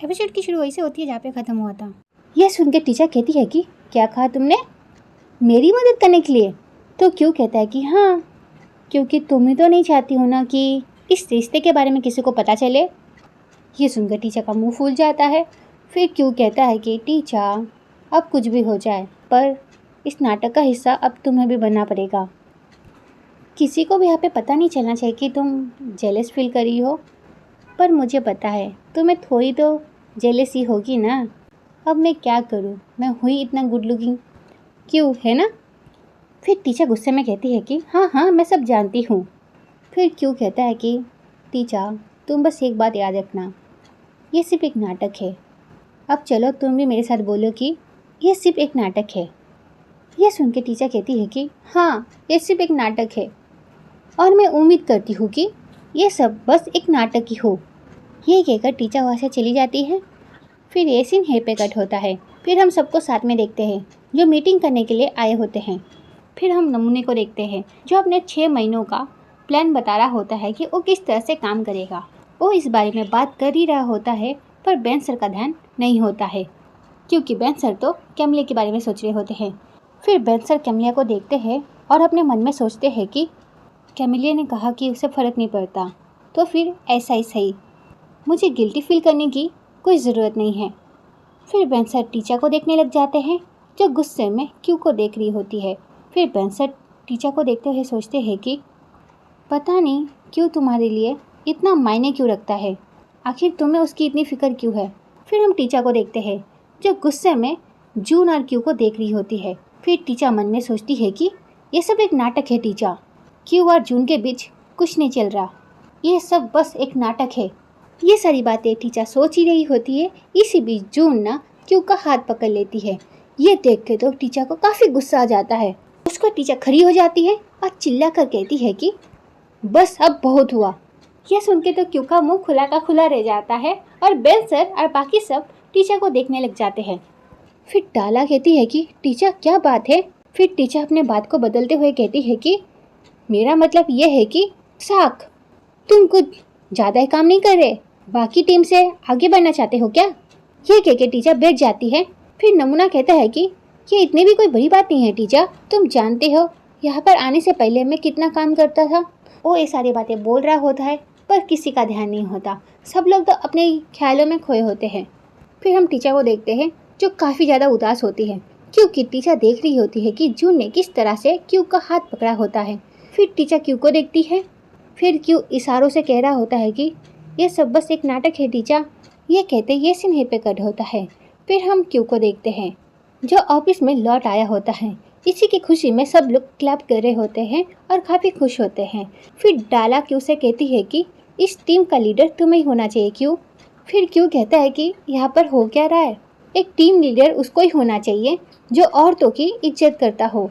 Episode की शुरू वही से होती है जहाँ पे ख़त्म हुआ था। यह सुनकर टीचर कहती है कि क्या कहा तुमने, मेरी मदद करने के लिए? तो क्यों कहता है कि हाँ, क्योंकि तुम ही तो नहीं चाहती हो ना कि इस रिश्ते के बारे में किसी को पता चले। ये सुनकर टीचर का मुंह फूल जाता है। फिर क्यों कहता है कि टीचर अब कुछ भी हो जाए पर इस नाटक का हिस्सा अब तुम्हें भी बनना पड़ेगा। किसी को भी यहाँ पे पता नहीं चलना चाहिए कि तुम जेलस फील करी हो, पर मुझे पता है तुम्हें थोड़ी तो जेलसी होगी ना। अब मैं क्या करूँ, मैं हुई इतना गुड लुकिंग क्यों, है ना? फिर टीचर गुस्से में कहती है कि हाँ हाँ मैं सब जानती हूँ। फिर क्यों कहता है कि टीचर तुम बस एक बात याद रखना, ये सिर्फ एक नाटक है। अब चलो तुम भी मेरे साथ बोलो कि ये सिर्फ एक नाटक है। यह सुन के टीचर कहती है कि हाँ ये सिर्फ एक नाटक है और मैं उम्मीद करती हूँ कि ये सब बस एक नाटक ही हो। ये कहकर टीचर वहाँ से चली जाती है। फिर ये सीन यहीं पे कट होता है। फिर हम सबको साथ में देखते हैं जो मीटिंग करने के लिए आए होते हैं। फिर हम नमूने को देखते हैं जो अपने 6 महीनों का प्लान बता रहा होता है कि वो किस तरह से काम करेगा। वो इस बारे में बात कर ही रहा होता है पर बेन सर का ध्यान नहीं होता है क्योंकि बेन सर तो कैमलिया के बारे में सोच रहे होते हैं। फिर बेन सर कैमलिया को देखते हैं और अपने मन में सोचते हैं कि कैमलिया ने कहा कि उसे फ़र्क नहीं पड़ता, तो फिर ऐसा ही सही, मुझे गिल्टी फील करने की कोई ज़रूरत नहीं है। फिर बेन सर टीचर को देखने लग जाते हैं जो गुस्से में क्यू को देख रही होती है। फिर बेन सर टीचर को देखते हुए सोचते हैं कि पता नहीं क्यों तुम्हारे लिए इतना मायने क्यों रखता है, आखिर तुम्हें उसकी इतनी फ़िक्र क्यों है। फिर हम टीचर को देखते हैं जो गुस्से में जून और क्यू को देख रही होती है। फिर टीचर मन में सोचती है कि ये सब एक नाटक है टीचर, क्यू और जून के बीच कुछ नहीं चल रहा, ये सब बस एक नाटक है। ये सारी बातें टीचर सोच ही रही होती है। इसी बीच जून ना क्यू का हाथ पकड़ लेती है। ये देख के तो टीचर को काफ़ी गुस्सा आ जाता है। उसको टीचर खड़ी हो जाती है और चिल्ला कर कहती है कि बस अब बहुत हुआ। यह सुन के तो क्यू का मुंह खुला का खुला रह जाता है और बेन सर और बाकी सब टीचर को देखने लग जाते हैं। फिर डाला कहती है कि टीचर क्या बात है। फिर टीचर अपने बात को बदलते हुए कहती है कि मेरा मतलब यह है कि साक, तुम कुछ ज़्यादा ही काम नहीं कर रहे, बाकी टीम से आगे बढ़ना चाहते हो क्या? ये कह के टीचर बैठ जाती है। फिर नमूना कहता है कि ये इतनी भी कोई बड़ी बात नहीं है टीचर, तुम जानते हो यहाँ पर आने से पहले मैं कितना काम करता था। वो ये सारी बातें बोल रहा होता है पर किसी का ध्यान नहीं होता, सब लोग तो अपने ख्यालों में खोए होते हैं। फिर हम टीचर को देखते हैं जो काफ़ी ज़्यादा उदास होती है क्योंकि टीचर देख रही होती है कि जून ने किस तरह से क्यू का हाथ पकड़ा होता है। फिर टीचर क्यू को देखती है। फिर क्यू इशारों से कह रहा होता है कि यह सब बस एक नाटक है टीचर। ये कहते ये सीन यहीं पे कट होता है। फिर हम क्यू को देखते हैं जो ऑफिस में लौट आया होता है। इसी की खुशी में सब लोग क्लैप कर रहे होते हैं और काफ़ी खुश होते हैं। फिर डाला क्यू से कहती है कि इस टीम का लीडर तुम्हें ही होना चाहिए क्यू। फिर क्यू कहता है कि यहाँ पर हो क्या रहा है, एक टीम लीडर उसको ही होना चाहिए जो औरतों की इज्जत करता हो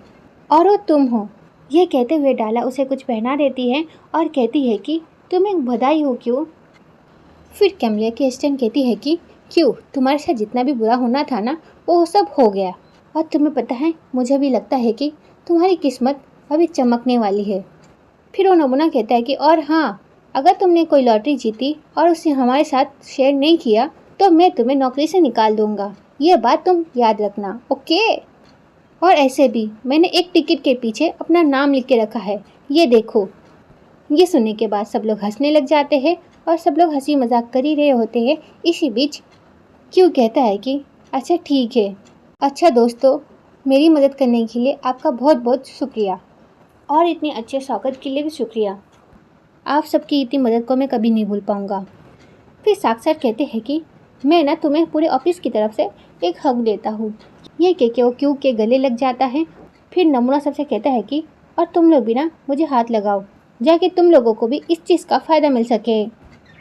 और वो तुम हो। यह कहते हुए डाला उसे कुछ पहना देती है और कहती है कि तुम्हें बधाई हो क्यू। फिर कैमलिया की असिस्टेंट कहती है कि क्यू तुम्हारे साथ जितना भी बुरा होना था ना वो सब हो गया और तुम्हें पता है मुझे भी लगता है कि तुम्हारी किस्मत अभी चमकने वाली है। फिर वो नमूना कहता है कि और हाँ, अगर तुमने कोई लॉटरी जीती और उसे हमारे साथ शेयर नहीं किया तो मैं तुम्हें नौकरी से निकाल दूंगा, ये बात तुम याद रखना, ओके? और ऐसे भी मैंने एक टिकट के पीछे अपना नाम लिख के रखा है, ये देखो। ये सुनने के बाद सब लोग हंसने लग जाते हैं और सब लोग हंसी मजाक कर ही रहे होते हैं। इसी बीच क्यू कहता है कि अच्छा ठीक है, अच्छा दोस्तों, मेरी मदद करने के लिए आपका बहुत बहुत शुक्रिया और इतने अच्छे स्वागत के लिए भी शुक्रिया। आप सबकी इतनी मदद को मैं कभी नहीं भूल पाऊँगा। फिर साक्षात कहते हैं कि मैं ना तुम्हें पूरे ऑफिस की तरफ से एक हक देता हूँ। ये कह के वो क्यू के गले लग जाता है। फिर नमूना सबसे कहता है कि और तुम लोग भी ना मुझे हाथ लगाओ जाके तुम लोगों को भी इस चीज़ का फ़ायदा मिल सके।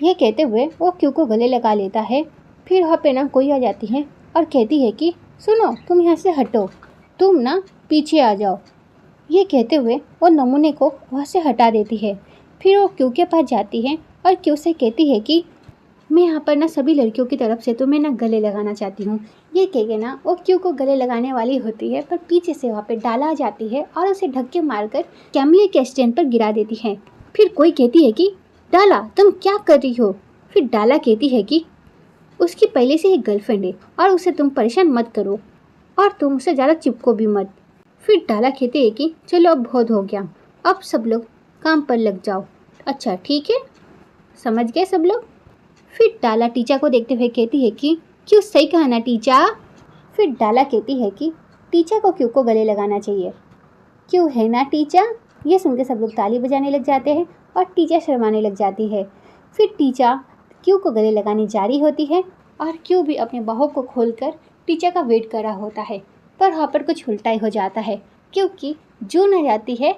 ये कहते हुए वो क्यू को गले लगा लेता है। फिर वहाँ पे ना कोई आ जाती है और कहती है कि सुनो, तुम यहाँ से हटो, तुम ना पीछे आ जाओ। ये कहते हुए वो नमूने को वहाँ से हटा देती है। फिर वो क्यू के पास जाती है और क्यू से कहती है कि मैं यहाँ पर ना सभी लड़कियों की तरफ से तुम्हें ना गले लगाना चाहती हूँ। ये कह के ना वो क्यू को गले लगाने वाली होती है पर पीछे से वहाँ पे डाला आ जाती है और उसे धक्के मारकर कैमलिया के स्टैंड पर गिरा देती है। फिर कोई कहती है कि डाला तुम क्या कर रही हो? फिर डाला कहती है कि उसकी पहले से ही गर्लफ्रेंड है और उसे तुम परेशान मत करो और तुम उससे ज़्यादा चिपको भी मत। फिर डाला कहती है कि चलो अब बहुत हो गया, अब सब लोग काम पर लग जाओ। अच्छा ठीक है, समझ गए सब लोग। फिर डाला टीचा को देखते हुए कहती है कि क्यों, सही कहा ना टीचा। फिर डाला कहती है कि टीचा को क्यों को गले लगाना चाहिए, क्यों है ना टीचा। ये सुनकर सब लोग ताली बजाने लग जाते हैं और टीचा शर्माने लग जाती है। फिर टीचा क्यों को गले लगानी जारी होती है और क्यों भी अपने बाहों को खोलकर टीचा का वेट कर रहा होता है। पर वहाँ पर कुछ उल्टा ही हो जाता है, क्योंकि जून आ जाती है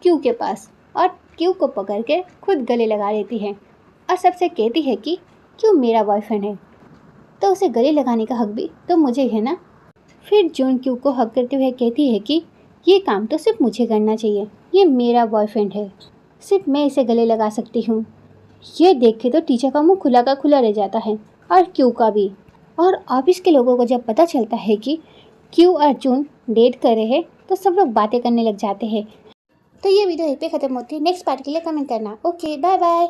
क्यों के पास और क्यों को पकड़ के खुद गले लगा लेती है और सबसे कहती है कि क्यों मेरा बॉयफ्रेंड है तो उसे गले लगाने का हक भी तो मुझे है ना। फिर जून क्यों को हक करते हुए कहती है कि ये काम तो सिर्फ मुझे करना चाहिए, ये मेरा बॉयफ्रेंड है, सिर्फ मैं इसे गले लगा सकती हूँ। ये देख के तो टीचर का मुंह खुला का खुला रह जाता है और क्यों का भी। और ऑफिस के लोगों को जब पता चलता है कि क्यों और जून डेट कर रहे हैं तो सब लोग बातें करने लग जाते हैं। तो ये वीडियो यहीं पे ख़त्म होती है। नेक्स्ट पार्ट के लिए कमेंट करना। Okay bye bye.